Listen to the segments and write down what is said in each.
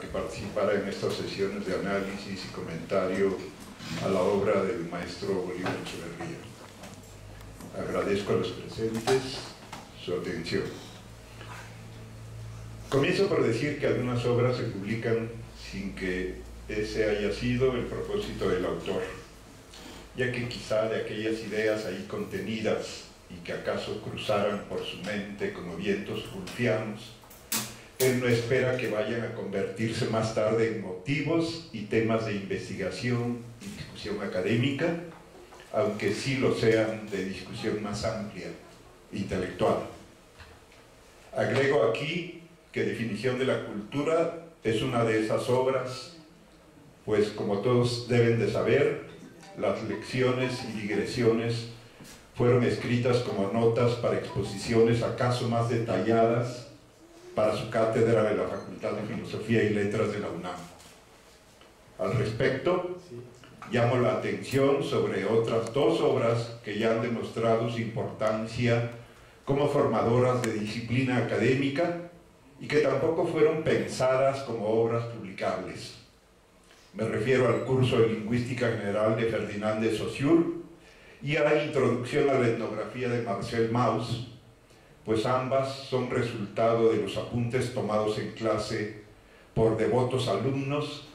que participara en estas sesiones de análisis y comentario a la obra del maestro Bolívar Echeverría. Agradezco a los presentes su atención. Comienzo por decir que algunas obras se publican sin que ese haya sido el propósito del autor, ya que quizá de aquellas ideas ahí contenidas y que acaso cruzaran por su mente como vientos fulfianos, él no espera que vayan a convertirse más tarde en motivos y temas de investigación y discusión académica, aunque sí lo sean de discusión más amplia, intelectual. Agrego aquí que Definición de la Cultura es una de esas obras, pues como todos deben de saber, las lecciones y digresiones fueron escritas como notas para exposiciones acaso más detalladas para su cátedra de la Facultad de Filosofía y Letras de la UNAM. Al respecto, llamo la atención sobre otras dos obras que ya han demostrado su importancia como formadoras de disciplina académica y que tampoco fueron pensadas como obras publicables. Me refiero al curso de Lingüística General de Ferdinand de Saussure y a la Introducción a la Etnografía de Marcel Mauss, pues ambas son resultado de los apuntes tomados en clase por devotos alumnos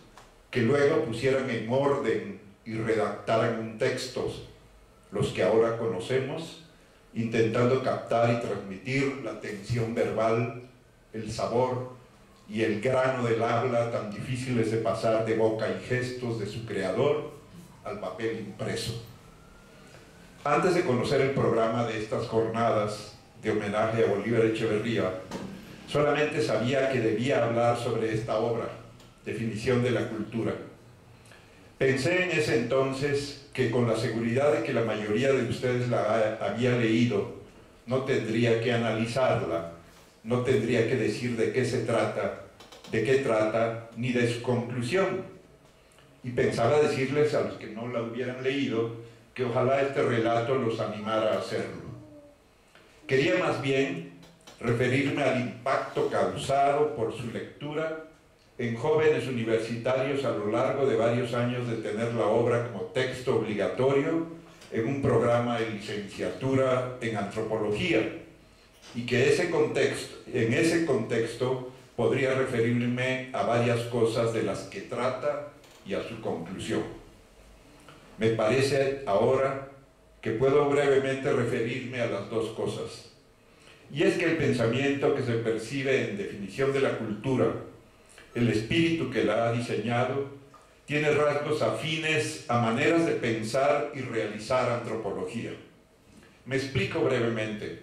que luego pusieran en orden y redactaran un texto, los que ahora conocemos, intentando captar y transmitir la tensión verbal, el sabor y el grano del habla tan difíciles de pasar de boca y gestos de su creador al papel impreso. Antes de conocer el programa de estas jornadas de homenaje a Bolívar Echeverría, solamente sabía que debía hablar sobre esta obra, Definición de la Cultura. Pensé en ese entonces que con la seguridad de que la mayoría de ustedes la había leído, no tendría que analizarla, no tendría que decir de qué se trata, de qué trata, ni de su conclusión. Y pensaba decirles a los que no la hubieran leído que ojalá este relato los animara a hacerlo. Quería más bien referirme al impacto causado por su lectura en jóvenes universitarios a lo largo de varios años de tener la obra como texto obligatorio en un programa de licenciatura en antropología, y que en ese contexto podría referirme a varias cosas de las que trata y a su conclusión. Me parece ahora que puedo brevemente referirme a las dos cosas. Y es que el pensamiento que se percibe en Definición de la Cultura, el espíritu que la ha diseñado, tiene rasgos afines a maneras de pensar y realizar antropología. Me explico brevemente.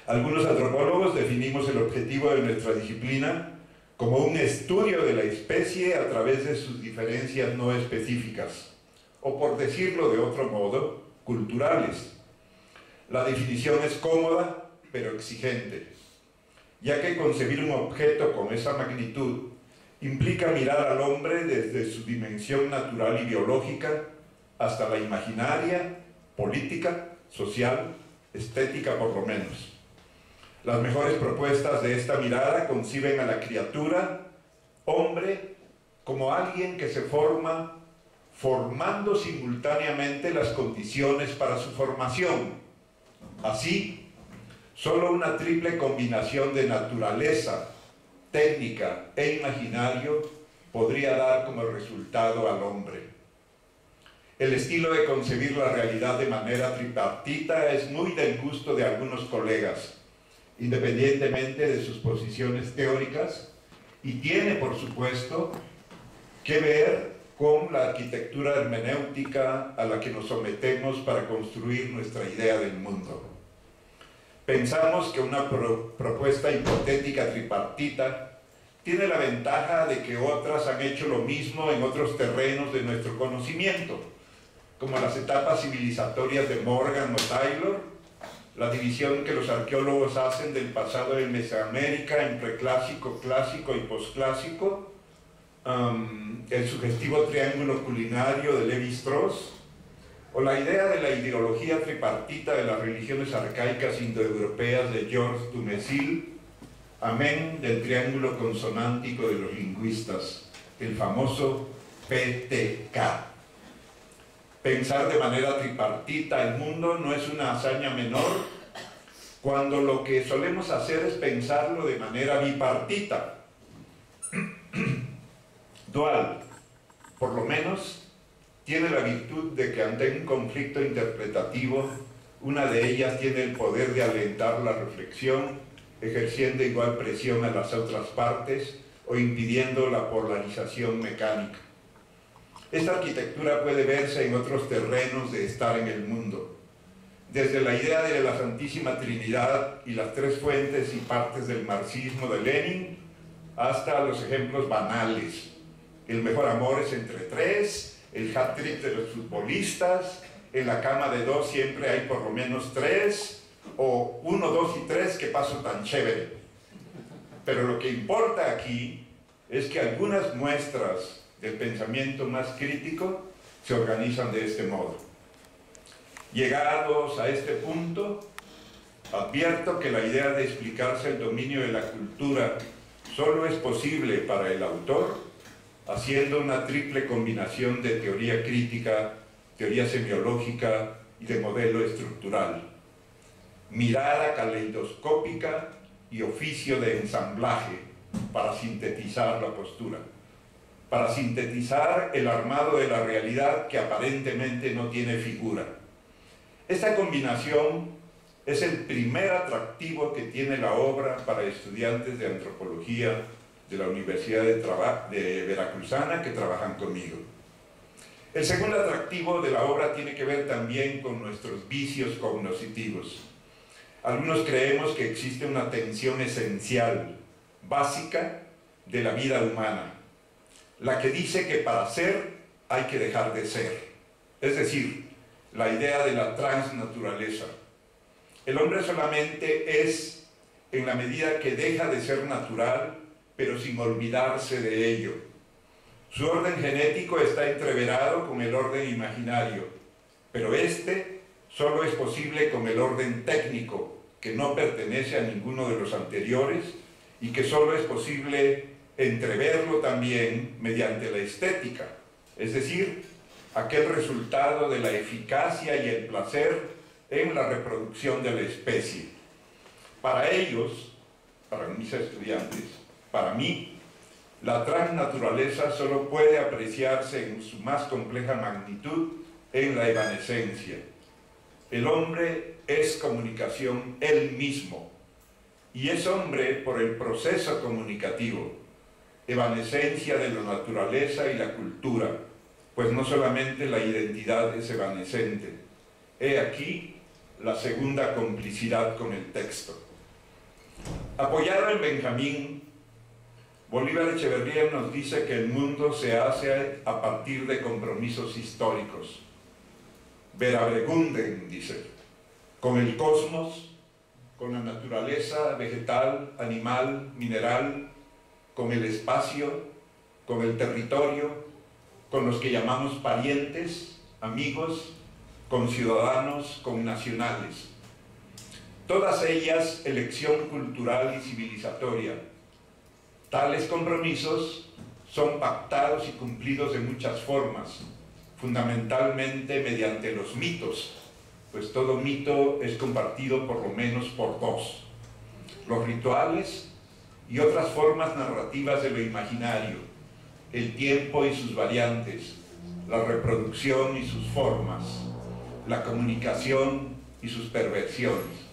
Algunos antropólogos definimos el objetivo de nuestra disciplina como un estudio de la especie a través de sus diferencias no específicas, o por decirlo de otro modo, culturales. La definición es cómoda, pero exigente, ya que concebir un objeto con esa magnitud implica mirar al hombre desde su dimensión natural y biológica hasta la imaginaria, política, social, estética por lo menos. Las mejores propuestas de esta mirada conciben a la criatura, hombre, como alguien que se forma formando simultáneamente las condiciones para su formación. Así, solo una triple combinación de naturaleza, técnica e imaginario podría dar como resultado al hombre. El estilo de concebir la realidad de manera tripartita es muy del gusto de algunos colegas, independientemente de sus posiciones teóricas, y tiene, por supuesto, que ver con la arquitectura hermenéutica a la que nos sometemos para construir nuestra idea del mundo. Pensamos que una propuesta hipotética tripartita tiene la ventaja de que otras han hecho lo mismo en otros terrenos de nuestro conocimiento, como las etapas civilizatorias de Morgan o Taylor, la división que los arqueólogos hacen del pasado de Mesoamérica en preclásico, clásico y posclásico, el sugestivo triángulo culinario de Lévi-Strauss, o la idea de la ideología tripartita de las religiones arcaicas indoeuropeas de Georges Dumézil, amén del triángulo consonántico de los lingüistas, el famoso PTK. Pensar de manera tripartita el mundo no es una hazaña menor cuando lo que solemos hacer es pensarlo de manera bipartita, dual. Por lo menos tiene la virtud de que ante un conflicto interpretativo, una de ellas tiene el poder de alentar la reflexión, ejerciendo igual presión a las otras partes o impidiendo la polarización mecánica. Esta arquitectura puede verse en otros terrenos de estar en el mundo, desde la idea de la Santísima Trinidad y las tres fuentes y partes del marxismo de Lenin, hasta los ejemplos banales. El mejor amor es entre tres, el hat-trick de los futbolistas, en la cama de dos siempre hay por lo menos tres, o 1, 2 y 3, qué paso tan chévere. Pero lo que importa aquí es que algunas muestras del pensamiento más crítico se organizan de este modo. Llegados a este punto, advierto que la idea de explicarse el dominio de la cultura solo es posible para el autor haciendo una triple combinación de teoría crítica, teoría semiológica y de modelo estructural. Mirada caleidoscópica y oficio de ensamblaje para sintetizar la postura, para sintetizar el armado de la realidad que aparentemente no tiene figura. Esta combinación es el primer atractivo que tiene la obra para estudiantes de antropología de la Universidad de Veracruzana que trabajan conmigo. El segundo atractivo de la obra tiene que ver también con nuestros vicios cognitivos. Algunos creemos que existe una tensión esencial, básica, de la vida humana, la que dice que para ser hay que dejar de ser, es decir, la idea de la transnaturaleza. El hombre solamente es en la medida que deja de ser natural, pero sin olvidarse de ello. Su orden genético está entreverado con el orden imaginario, pero este solo es posible con el orden técnico, que no pertenece a ninguno de los anteriores y que solo es posible entreverlo también mediante la estética, es decir, aquel resultado de la eficacia y el placer en la reproducción de la especie. Para ellos, para mis estudiantes, para mí, la transnaturaleza solo puede apreciarse en su más compleja magnitud en la evanescencia. El hombre es comunicación él mismo, y es hombre por el proceso comunicativo, evanescencia de la naturaleza y la cultura, pues no solamente la identidad es evanescente. He aquí la segunda complicidad con el texto. Apoyado en Benjamín, Bolívar Echeverría nos dice que el mundo se hace a partir de compromisos históricos. Verabregunden, dice, con el cosmos, con la naturaleza vegetal, animal, mineral, con el espacio, con el territorio, con los que llamamos parientes, amigos, con ciudadanos, con nacionales. Todas ellas elección cultural y civilizatoria. Tales compromisos son pactados y cumplidos de muchas formas, fundamentalmente mediante los mitos, pues todo mito es compartido por lo menos por dos: los rituales y otras formas narrativas de lo imaginario, el tiempo y sus variantes, la reproducción y sus formas, la comunicación y sus perversiones.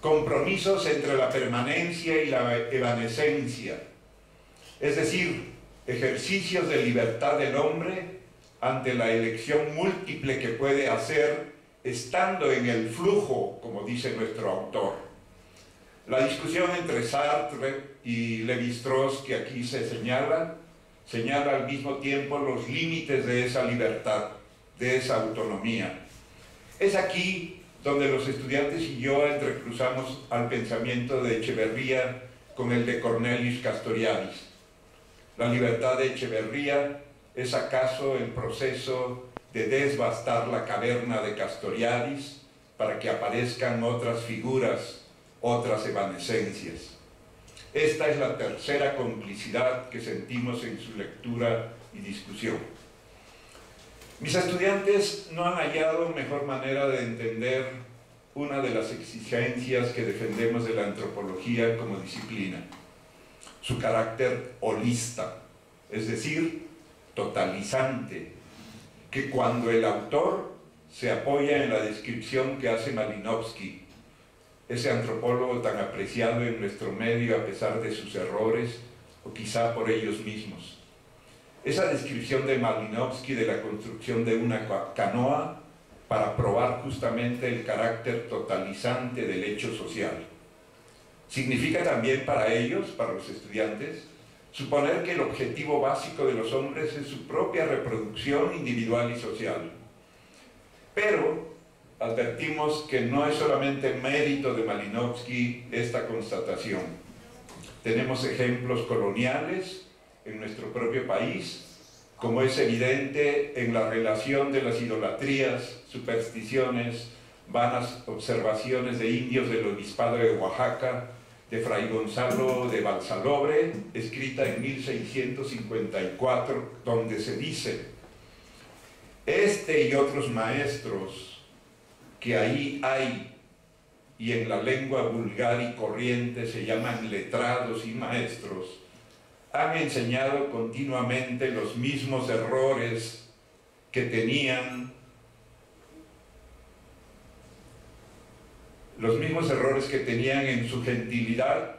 Compromisos entre la permanencia y la evanescencia, es decir, ejercicios de libertad del hombre ante la elección múltiple que puede hacer estando en el flujo, como dice nuestro autor. La discusión entre Sartre y Lévi-Strauss que aquí se señala al mismo tiempo los límites de esa libertad, de esa autonomía. Es aquí donde los estudiantes y yo entrecruzamos al pensamiento de Echeverría con el de Cornelius Castoriadis. La libertad de Echeverría es acaso el proceso de desbastar la caverna de Castoriadis para que aparezcan otras figuras, otras evanescencias. Esta es la tercera complicidad que sentimos en su lectura y discusión. Mis estudiantes no han hallado mejor manera de entender una de las exigencias que defendemos de la antropología como disciplina: su carácter holista, es decir, totalizante, que cuando el autor se apoya en la descripción que hace Malinowski, ese antropólogo tan apreciado en nuestro medio a pesar de sus errores, o quizá por ellos mismos. Esa descripción de Malinowski de la construcción de una canoa para probar justamente el carácter totalizante del hecho social. Significa también para ellos, para los estudiantes, suponer que el objetivo básico de los hombres es su propia reproducción individual y social. Pero advertimos que no es solamente mérito de Malinowski esta constatación. Tenemos ejemplos coloniales en nuestro propio país, como es evidente en la relación de las idolatrías, supersticiones, vanas observaciones de indios del obispado de Oaxaca, de Fray Gonzalo de Balsalobre, escrita en 1654, donde se dice: este y otros maestros que ahí hay, y en la lengua vulgar y corriente se llaman letrados y maestros, han enseñado continuamente los mismos errores que tenían en su gentilidad,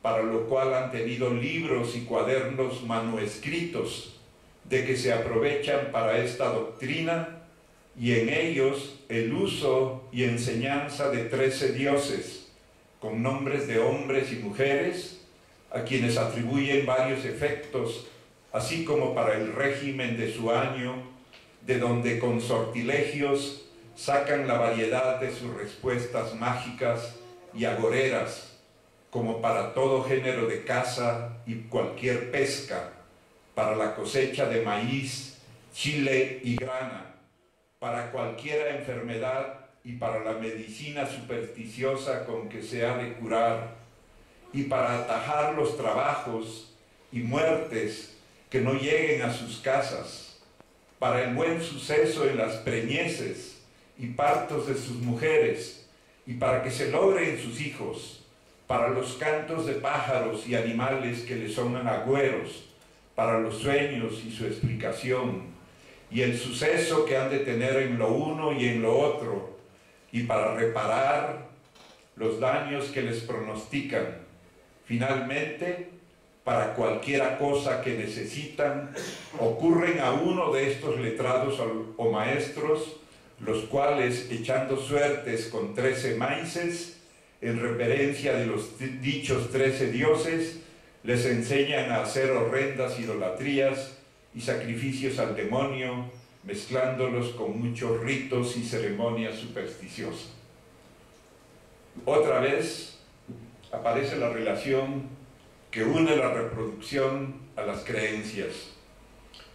para lo cual han tenido libros y cuadernos manuscritos de que se aprovechan para esta doctrina, y en ellos el uso y enseñanza de 13 dioses, con nombres de hombres y mujeres, a quienes atribuyen varios efectos, así como para el régimen de su año, de donde con sortilegios sacan la variedad de sus respuestas mágicas y agoreras, como para todo género de caza y cualquier pesca, para la cosecha de maíz, chile y grana, para cualquiera enfermedad y para la medicina supersticiosa con que se ha de curar, y para atajar los trabajos y muertes que no lleguen a sus casas, para el buen suceso en las preñeces y partos de sus mujeres, y para que se logren sus hijos, para los cantos de pájaros y animales que les son agüeros, para los sueños y su explicación, y el suceso que han de tener en lo uno y en lo otro, y para reparar los daños que les pronostican. Finalmente, para cualquiera cosa que necesitan, ocurren a uno de estos letrados o maestros, los cuales, echando suertes con 13 maíces, en reverencia de los dichos 13 dioses, les enseñan a hacer horrendas idolatrías y sacrificios al demonio, mezclándolos con muchos ritos y ceremonias supersticiosas. Otra vez aparece la relación que une la reproducción a las creencias,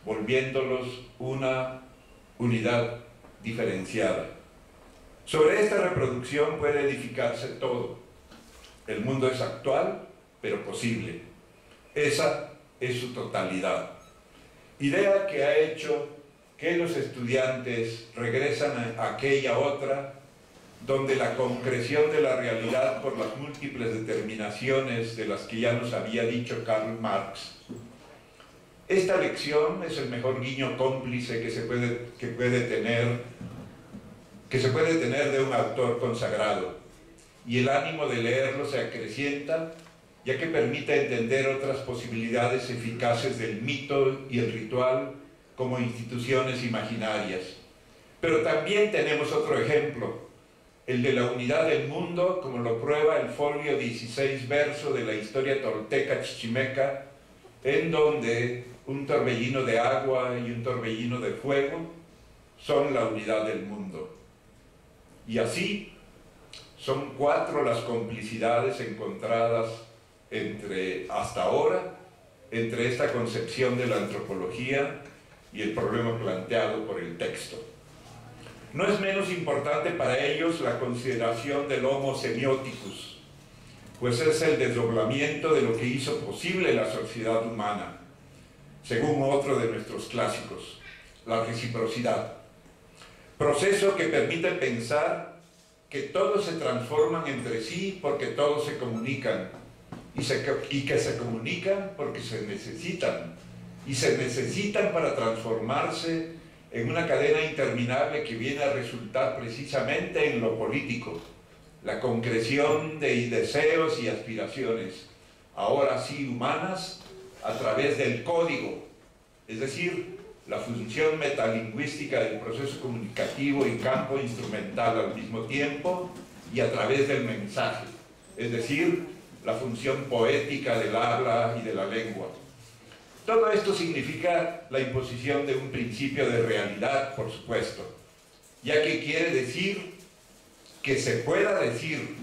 volviéndolos una unidad diferenciada. Sobre esta reproducción puede edificarse todo. El mundo es actual, pero posible. Esa es su totalidad. Idea que ha hecho que los estudiantes regresan a aquella otra, donde la concreción de la realidad por las múltiples determinaciones de las que ya nos había dicho Karl Marx. Esta lección es el mejor guiño cómplice que se puede tener de un autor consagrado, y el ánimo de leerlo se acrecienta, ya que permite entender otras posibilidades eficaces del mito y el ritual como instituciones imaginarias. Pero también tenemos otro ejemplo, el de la unidad del mundo, como lo prueba el folio 16 verso de la historia tolteca chichimeca, en donde un torbellino de agua y un torbellino de fuego son la unidad del mundo. Y así son 4 las complicidades encontradas hasta ahora entre esta concepción de la antropología y el problema planteado por el texto. No es menos importante para ellos la consideración del Homo semioticus, pues es el desdoblamiento de lo que hizo posible la sociedad humana, según otro de nuestros clásicos, la reciprocidad. Proceso que permite pensar que todos se transforman entre sí porque todos se comunican, y que se comunican porque se necesitan, y se necesitan para transformarse en una cadena interminable que viene a resultar precisamente en lo político, la concreción de deseos y aspiraciones, ahora sí humanas, a través del código, es decir, la función metalingüística del proceso comunicativo y campo instrumental al mismo tiempo, y a través del mensaje, es decir, la función poética del habla y de la lengua. Todo esto significa la imposición de un principio de realidad, por supuesto, ya que quiere decir que se pueda decir,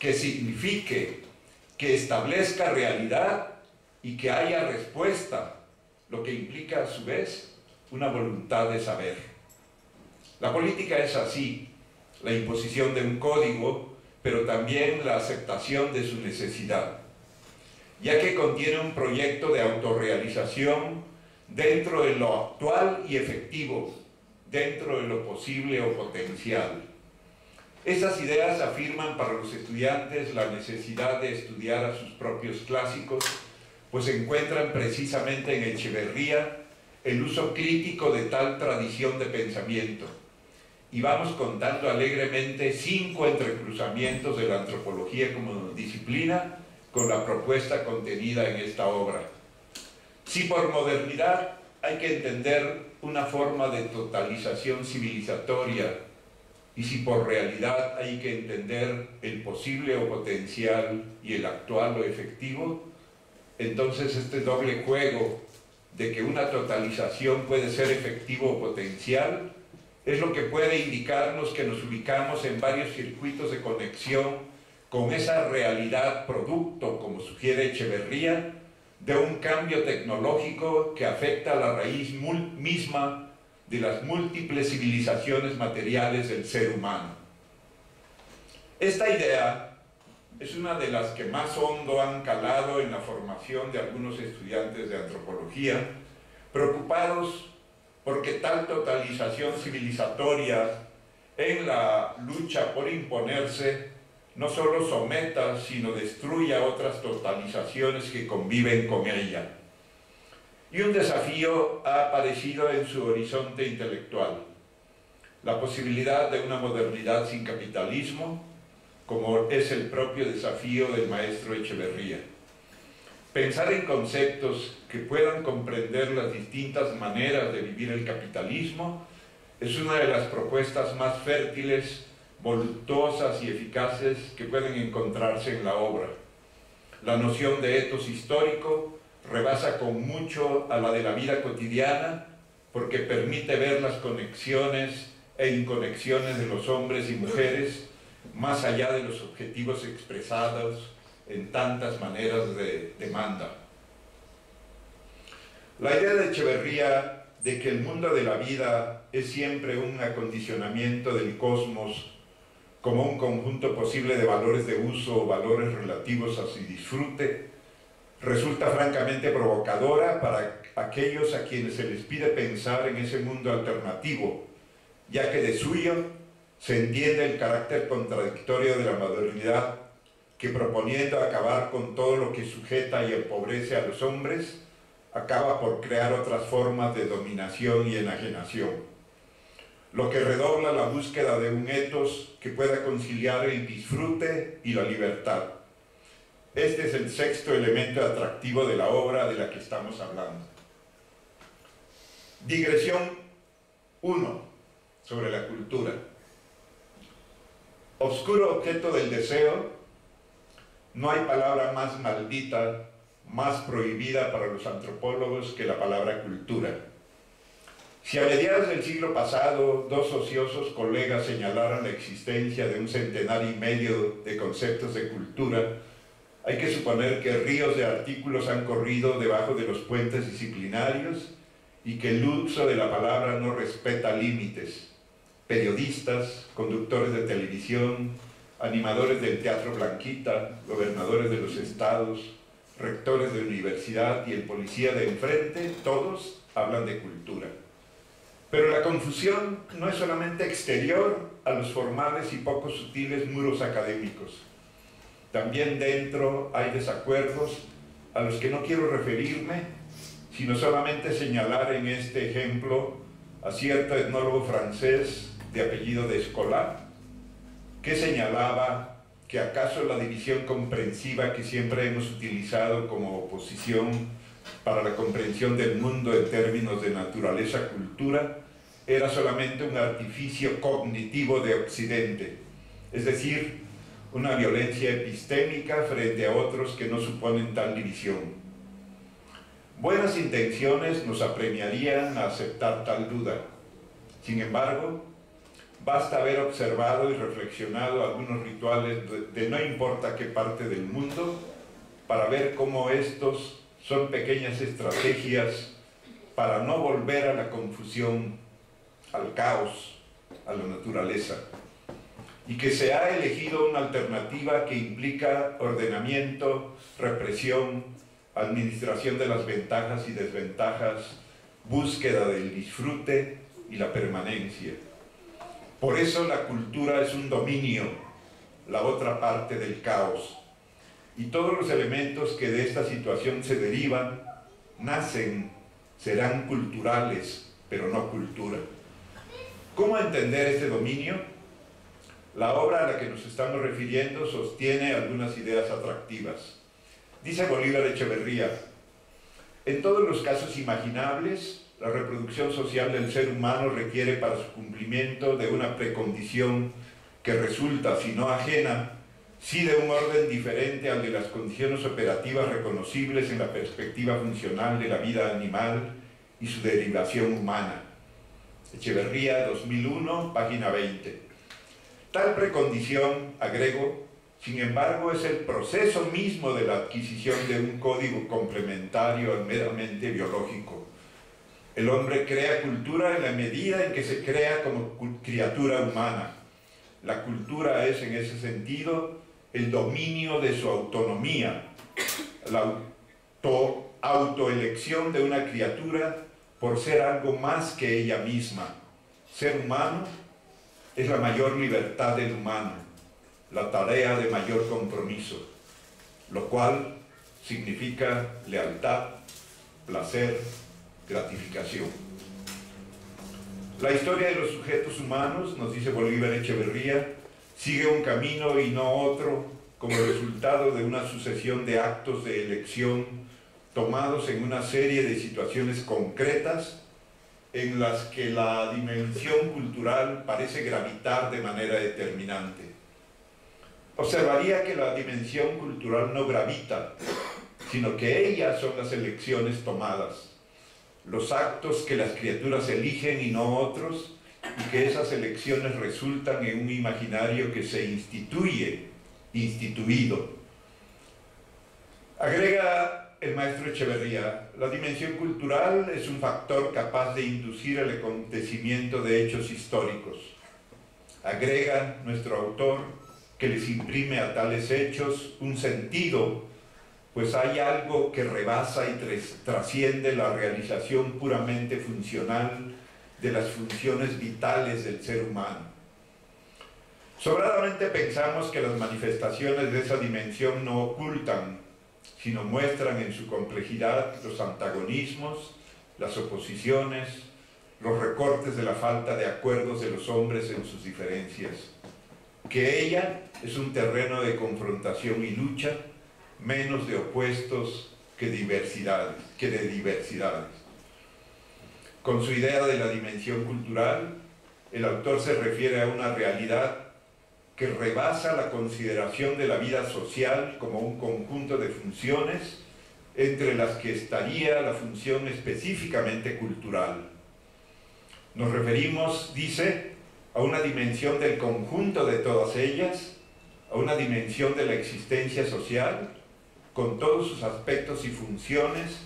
que signifique, que establezca realidad y que haya respuesta, lo que implica a su vez una voluntad de saber. La política es así, la imposición de un código, pero también la aceptación de su necesidad, ya que contiene un proyecto de autorrealización dentro de lo actual y efectivo, dentro de lo posible o potencial. Esas ideas afirman para los estudiantes la necesidad de estudiar a sus propios clásicos, pues encuentran precisamente en Echeverría el uso crítico de tal tradición de pensamiento. Y vamos contando alegremente 5 entrecruzamientos de la antropología como disciplina con la propuesta contenida en esta obra. Si por modernidad hay que entender una forma de totalización civilizatoria, y si por realidad hay que entender el posible o potencial y el actual o efectivo, entonces este doble juego de que una totalización puede ser efectivo o potencial es lo que puede indicarnos que nos ubicamos en varios circuitos de conexión con esa realidad producto, como sugiere Echeverría, de un cambio tecnológico que afecta a la raíz misma de las múltiples civilizaciones materiales del ser humano. Esta idea es una de las que más hondo han calado en la formación de algunos estudiantes de antropología, preocupados porque tal totalización civilizatoria en la lucha por imponerse no solo someta, sino destruya otras totalizaciones que conviven con ella. Y un desafío ha aparecido en su horizonte intelectual: la posibilidad de una modernidad sin capitalismo, como es el propio desafío del maestro Echeverría. Pensar en conceptos que puedan comprender las distintas maneras de vivir el capitalismo es una de las propuestas más fértiles, voluptuosas y eficaces que pueden encontrarse en la obra. La noción de etos histórico rebasa con mucho a la de la vida cotidiana, porque permite ver las conexiones e inconexiones de los hombres y mujeres más allá de los objetivos expresados en tantas maneras de demanda. La idea de Echeverría de que el mundo de la vida es siempre un acondicionamiento del cosmos como un conjunto posible de valores de uso o valores relativos a su disfrute resulta francamente provocadora para aquellos a quienes se les pide pensar en ese mundo alternativo, ya que de suyo se entiende el carácter contradictorio de la modernidad, que proponiendo acabar con todo lo que sujeta y empobrece a los hombres, acaba por crear otras formas de dominación y enajenación, lo que redobla la búsqueda de un etos que pueda conciliar el disfrute y la libertad. Este es el sexto elemento atractivo de la obra de la que estamos hablando. Digresión 1 sobre la cultura. Obscuro objeto del deseo, no hay palabra más maldita, más prohibida para los antropólogos que la palabra cultura. Si a mediados del siglo pasado 2 ociosos colegas señalaran la existencia de 1,5 centenario de conceptos de cultura, hay que suponer que ríos de artículos han corrido debajo de los puentes disciplinarios y que el uso de la palabra no respeta límites. Periodistas, conductores de televisión, animadores del Teatro Blanquita, gobernadores de los estados, rectores de universidad y el policía de enfrente, todos hablan de cultura. Pero la confusión no es solamente exterior a los formales y poco sutiles muros académicos. También dentro hay desacuerdos a los que no quiero referirme, sino solamente señalar en este ejemplo a cierto etnólogo francés de apellido Descola, que señalaba que acaso la división comprensiva que siempre hemos utilizado como oposición para la comprensión del mundo en términos de naturaleza-cultura era solamente un artificio cognitivo de Occidente, es decir, una violencia epistémica frente a otros que no suponen tal división. Buenas intenciones nos apremiarían a aceptar tal duda. Sin embargo, basta haber observado y reflexionado algunos rituales de no importa qué parte del mundo para ver cómo estos son pequeñas estrategias para no volver a la confusión, al caos, a la naturaleza, y que se ha elegido una alternativa que implica ordenamiento, represión, administración de las ventajas y desventajas, búsqueda del disfrute y la permanencia. Por eso la cultura es un dominio, la otra parte del caos, y todos los elementos que de esta situación se derivan, nacen, serán culturales, pero no cultura. ¿Cómo entender este dominio? La obra a la que nos estamos refiriendo sostiene algunas ideas atractivas. Dice Bolívar Echeverría: en todos los casos imaginables, la reproducción social del ser humano requiere para su cumplimiento de una precondición que resulta, si no ajena, sí de un orden diferente al de las condiciones operativas reconocibles en la perspectiva funcional de la vida animal y su derivación humana. Echeverría, 2001, página 20. Tal precondición, agrego, sin embargo, es el proceso mismo de la adquisición de un código complementario al meramente biológico. El hombre crea cultura en la medida en que se crea como criatura humana. La cultura es, en ese sentido, el dominio de su autonomía, la autoelección de una criatura por ser algo más que ella misma. Ser humano es la mayor libertad del humano, la tarea de mayor compromiso, lo cual significa lealtad, placer, gratificación. La historia de los sujetos humanos, nos dice Bolívar Echeverría, sigue un camino y no otro como resultado de una sucesión de actos de elección tomados en una serie de situaciones concretas en las que la dimensión cultural parece gravitar de manera determinante. Observaría que la dimensión cultural no gravita, sino que ellas son las elecciones tomadas, los actos que las criaturas eligen y no otros, y que esas elecciones resultan en un imaginario que se instituye, instituido. Agrega el maestro Echeverría: la dimensión cultural es un factor capaz de inducir el acontecimiento de hechos históricos. Agrega nuestro autor que les imprime a tales hechos un sentido, pues hay algo que rebasa y trasciende la realización puramente funcional de las funciones vitales del ser humano. Sobradamente pensamos que las manifestaciones de esa dimensión no ocultan, sino muestran en su complejidad los antagonismos, las oposiciones, los recortes de la falta de acuerdos de los hombres en sus diferencias, que ella es un terreno de confrontación y lucha, menos de opuestos que de diversidades. Con su idea de la dimensión cultural, el autor se refiere a una realidad que rebasa la consideración de la vida social como un conjunto de funciones entre las que estaría la función específicamente cultural. Nos referimos, dice, a una dimensión del conjunto de todas ellas, a una dimensión de la existencia social, con todos sus aspectos y funciones,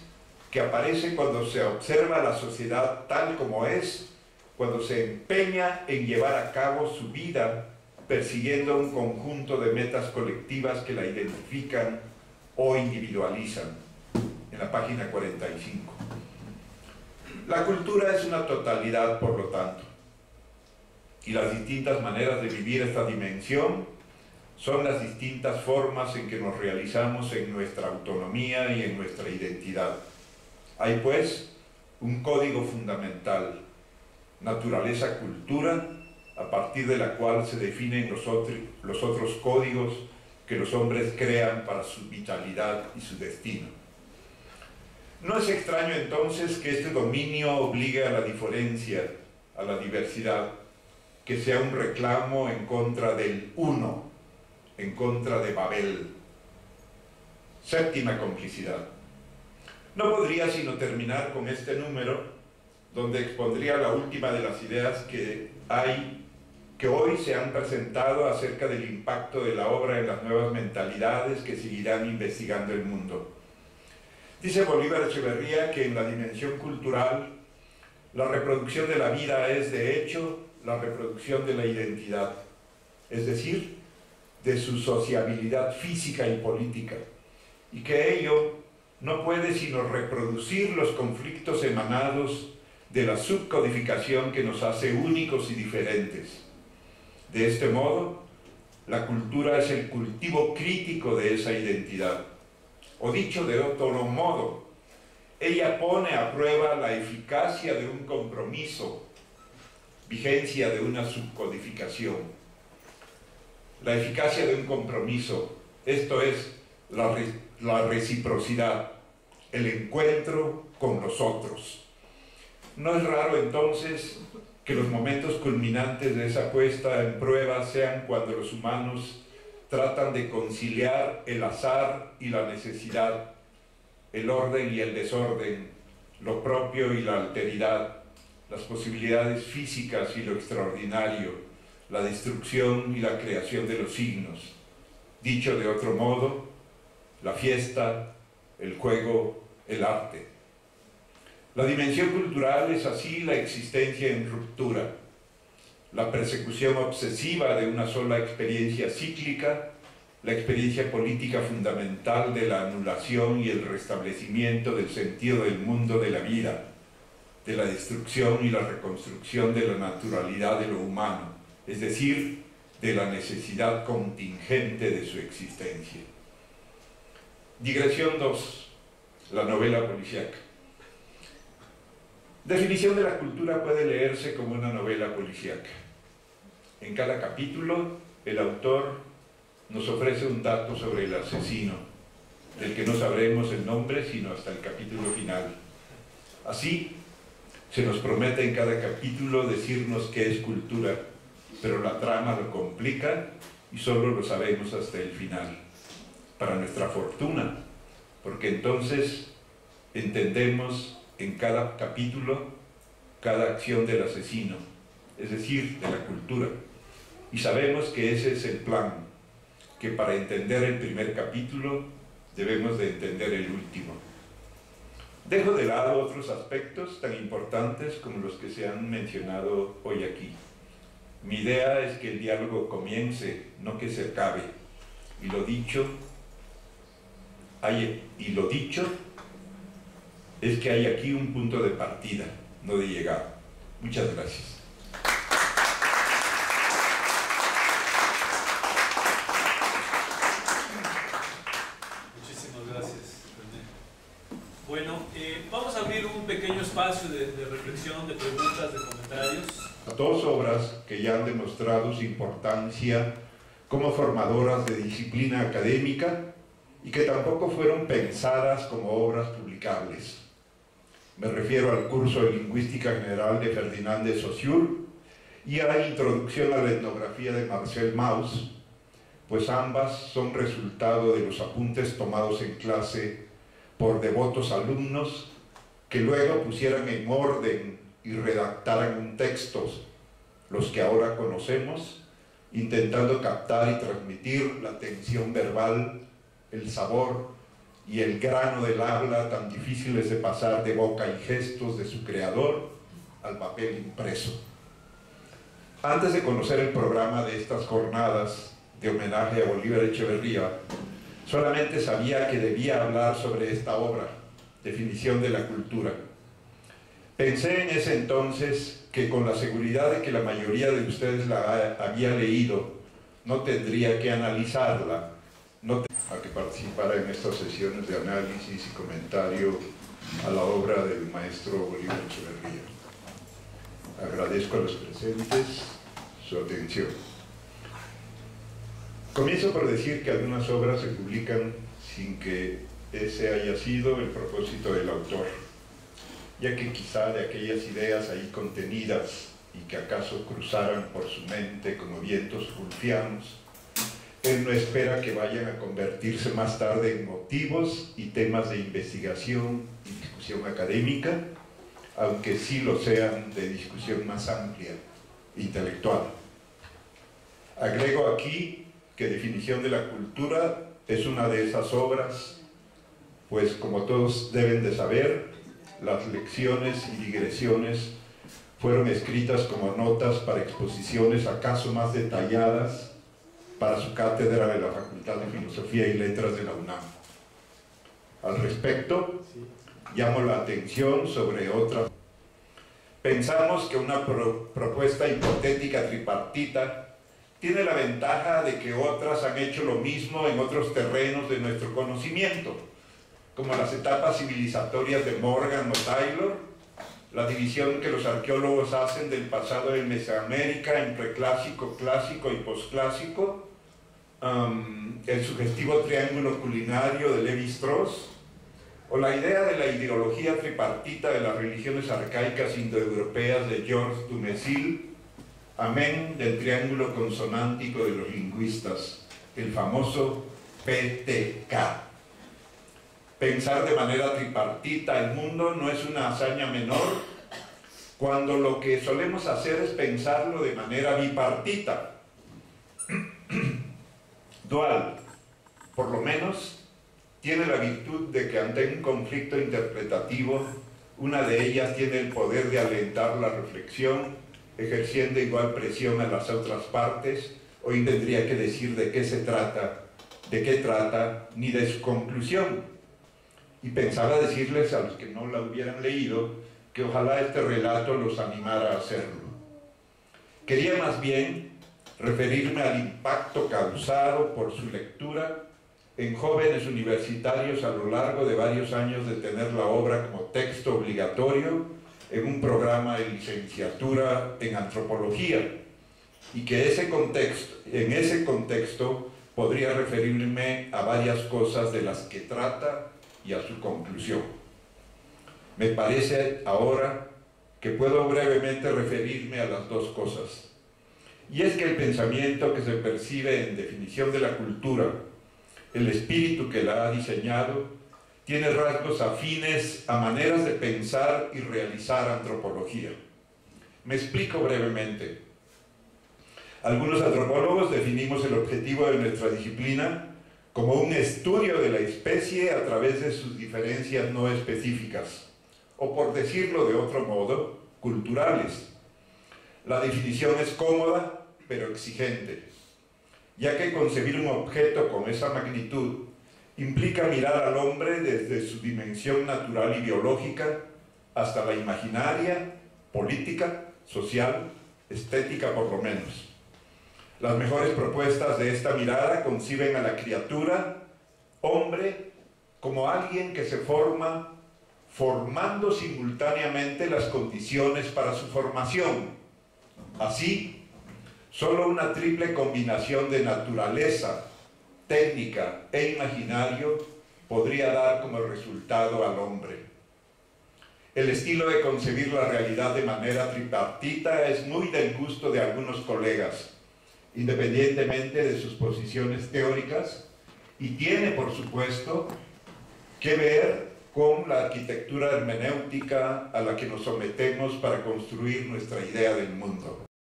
que aparece cuando se observa la sociedad tal como es, cuando se empeña en llevar a cabo su vida persiguiendo un conjunto de metas colectivas que la identifican o individualizan, en la página 45. La cultura es una totalidad, por lo tanto, y las distintas maneras de vivir esta dimensión son las distintas formas en que nos realizamos en nuestra autonomía y en nuestra identidad. Hay, pues, un código fundamental, naturaleza-cultura, a partir de la cual se definen los otros códigos que los hombres crean para su vitalidad y su destino. No es extraño entonces que este dominio obligue a la diferencia, a la diversidad, que sea un reclamo en contra del uno, en contra de Babel. Séptima complicidad. No podría sino terminar con este número, donde expondría la última de las ideas que hoy se han presentado acerca del impacto de la obra en las nuevas mentalidades que seguirán investigando el mundo. Dice Bolívar Echeverría que en la dimensión cultural, la reproducción de la vida es de hecho la reproducción de la identidad, es decir, de su sociabilidad física y política, y que ello no puede sino reproducir los conflictos emanados de la subcodificación que nos hace únicos y diferentes. De este modo, la cultura es el cultivo crítico de esa identidad. O dicho de otro modo, ella pone a prueba la eficacia de un compromiso, vigencia de una subcodificación. La eficacia de un compromiso, esto es, la reciprocidad, el encuentro con los otros. No es raro entonces que los momentos culminantes de esa puesta en prueba sean cuando los humanos tratan de conciliar el azar y la necesidad, el orden y el desorden, lo propio y la alteridad, las posibilidades físicas y lo extraordinario, la destrucción y la creación de los signos. Dicho de otro modo, la fiesta, el juego, el arte. La dimensión cultural es así la existencia en ruptura, la persecución obsesiva de una sola experiencia cíclica, la experiencia política fundamental de la anulación y el restablecimiento del sentido del mundo de la vida, de la destrucción y la reconstrucción de la naturalidad de lo humano, es decir, de la necesidad contingente de su existencia. Digresión 2, la novela policíaca. Definición de la cultura puede leerse como una novela policíaca. En cada capítulo, el autor nos ofrece un dato sobre el asesino, del que no sabremos el nombre sino hasta el capítulo final. Así, se nos promete en cada capítulo decirnos qué es cultura, pero la trama lo complica y solo lo sabemos hasta el final. Para nuestra fortuna, porque entonces entendemos en cada capítulo cada acción del asesino, es decir, de la cultura, y sabemos que ese es el plan, que para entender el primer capítulo debemos de entender el último. Dejo de lado otros aspectos tan importantes como los que se han mencionado hoy aquí. Mi idea es que el diálogo comience, no que se acabe, y lo dicho es que hay aquí un punto de partida, no de llegada. Muchas gracias. Muchísimas gracias, René. Bueno, vamos a abrir un pequeño espacio de reflexión, de preguntas, de comentarios. Dos obras que ya han demostrado su importancia como formadoras de disciplina académica y que tampoco fueron pensadas como obras publicables. Me refiero al curso de Lingüística General de Ferdinand de Saussure y a la Introducción a la Etnografía de Marcel Mauss, pues ambas son resultado de los apuntes tomados en clase por devotos alumnos que luego pusieran en orden y redactaran un texto, los que ahora conocemos, intentando captar y transmitir la tensión verbal, el sabor y el grano del habla tan difíciles de pasar de boca y gestos de su creador al papel impreso. Antes de conocer el programa de estas jornadas de homenaje a Bolívar Echeverría, solamente sabía que debía hablar sobre esta obra, Definición de la Cultura. Pensé en ese entonces que con la seguridad de que la mayoría de ustedes la había leído, no tendría que analizarla, a que participara en estas sesiones de análisis y comentario a la obra del maestro Bolívar Echeverría. Agradezco a los presentes su atención. Comienzo por decir que algunas obras se publican sin que ese haya sido el propósito del autor, ya que quizá de aquellas ideas ahí contenidas y que acaso cruzaran por su mente como vientos rulfianos, él no espera que vayan a convertirse más tarde en motivos y temas de investigación y discusión académica, aunque sí lo sean de discusión más amplia, intelectual. Agrego aquí que Definición de la Cultura es una de esas obras, pues como todos deben de saber, las lecciones y digresiones fueron escritas como notas para exposiciones acaso más detalladas para su cátedra de la Facultad de Filosofía y Letras de la UNAM. Al respecto, llamo la atención sobre otra. Pensamos que una propuesta hipotética tripartita tiene la ventaja de que otras han hecho lo mismo en otros terrenos de nuestro conocimiento, como las etapas civilizatorias de Morgan o Taylor, la división que los arqueólogos hacen del pasado de Mesoamérica en preclásico, clásico y posclásico, el sugestivo triángulo culinario de Lévi-Strauss, o la idea de la ideología tripartita de las religiones arcaicas indoeuropeas de Georges Dumézil, amén del triángulo consonántico de los lingüistas, el famoso PTK. Pensar de manera tripartita el mundo no es una hazaña menor cuando lo que solemos hacer es pensarlo de manera bipartita, dual, por lo menos tiene la virtud de que ante un conflicto interpretativo, una de ellas tiene el poder de alentar la reflexión, ejerciendo igual presión a las otras partes. Hoy tendría que decir de qué se trata, de qué trata, ni de su conclusión. Y pensaba decirles a los que no la hubieran leído, que ojalá este relato los animara a hacerlo. Quería más bien referirme al impacto causado por su lectura en jóvenes universitarios a lo largo de varios años de tener la obra como texto obligatorio en un programa de licenciatura en antropología, y que en ese contexto podría referirme a varias cosas de las que trata y a su conclusión. Me parece ahora que puedo brevemente referirme a las dos cosas. Y es que el pensamiento que se percibe en Definición de la Cultura, el espíritu que la ha diseñado, tiene rasgos afines a maneras de pensar y realizar antropología. Me explico brevemente. Algunos antropólogos definimos el objetivo de nuestra disciplina como un estudio de la especie a través de sus diferencias no específicas, o por decirlo de otro modo, culturales. La definición es cómoda, pero exigente, ya que concebir un objeto con esa magnitud implica mirar al hombre desde su dimensión natural y biológica hasta la imaginaria, política, social, estética por lo menos. Las mejores propuestas de esta mirada conciben a la criatura, hombre, como alguien que se forma formando simultáneamente las condiciones para su formación. Así, solo una triple combinación de naturaleza, técnica e imaginario podría dar como resultado al hombre. El estilo de concebir la realidad de manera tripartita es muy del gusto de algunos colegas, independientemente de sus posiciones teóricas, y tiene, por supuesto, que ver con la arquitectura hermenéutica a la que nos sometemos para construir nuestra idea del mundo.